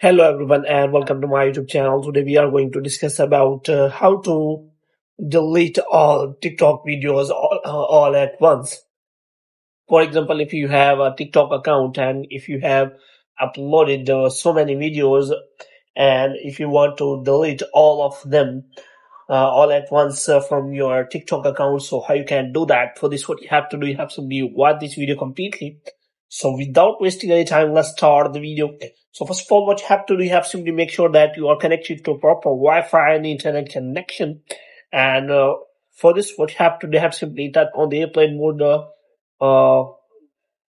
Hello everyone and welcome to my YouTube channel. Today we are going to discuss about how to delete all TikTok videos all at once. For example, if you have a TikTok account and if you have uploaded so many videos and if you want to delete all of them all at once from your TikTok account. So how you can do that? For this, what you have to do, you have to watch this video completely. So without wasting any time, let's start the video. So first of all, what you have to do, you have to simply make sure that you are connected to proper Wi-Fi and internet connection. And for this, what you have to do, you have simply turn on the airplane mode. Uh,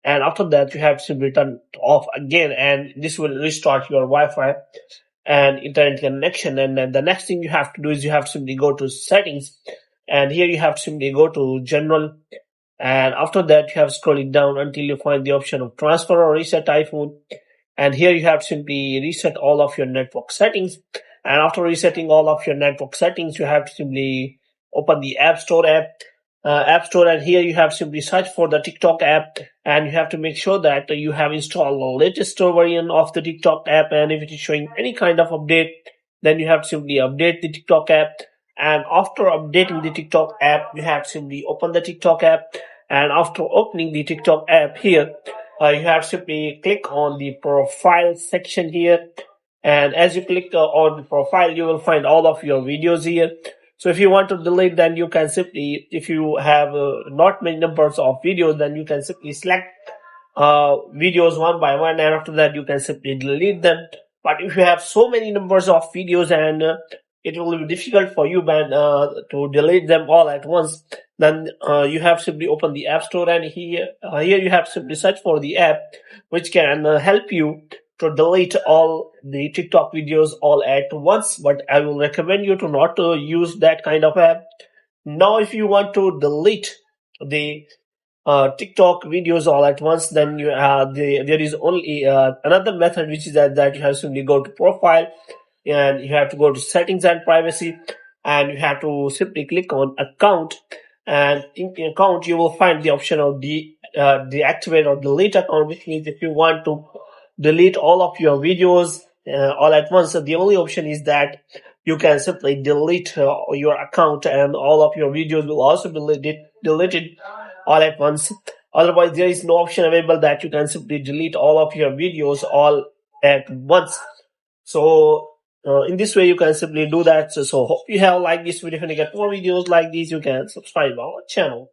and after that, you have to simply turn it off again, and this will restart your Wi-Fi and internet connection. And then the next thing you have to do is you have to simply go to settings, and here you have to simply go to general, and after that you have to scroll it down until you find the option of transfer or reset iPhone, and here you have to simply reset all of your network settings. And after resetting all of your network settings, you have to simply open the App Store, and here you have to simply search for the TikTok app, and you have to make sure that you have installed the latest version of the TikTok app. And if it is showing any kind of update, then you have to simply update the TikTok app. And after updating the TikTok app, you have to simply open the TikTok app. And after opening the TikTok app here, you have to simply click on the profile section here. And as you click on the profile, you will find all of your videos here. So if you want to delete, then you can simply, if you have not many numbers of videos, then you can simply select videos one by one, and after that you can simply delete them. But if you have so many numbers of videos and it will be difficult for you to delete them all at once, then you have to simply open the App Store, and here you have to simply search for the app which can help you to delete all the TikTok videos all at once. But I will recommend you to not use that kind of app. Now, if you want to delete the TikTok videos all at once, then there is only another method, which is that you have to simply go to profile, and you have to go to settings and privacy, and you have to simply click on account. And in account, you will find the option of deactivate or delete account, which means if you want to delete all of your videos all at once, so the only option is that you can simply delete your account, and all of your videos will also be deleted all at once. Otherwise, there is no option available that you can simply delete all of your videos all at once. So in this way, you can simply do that. So hope you have liked this video. If you get more videos like these, you can subscribe our channel.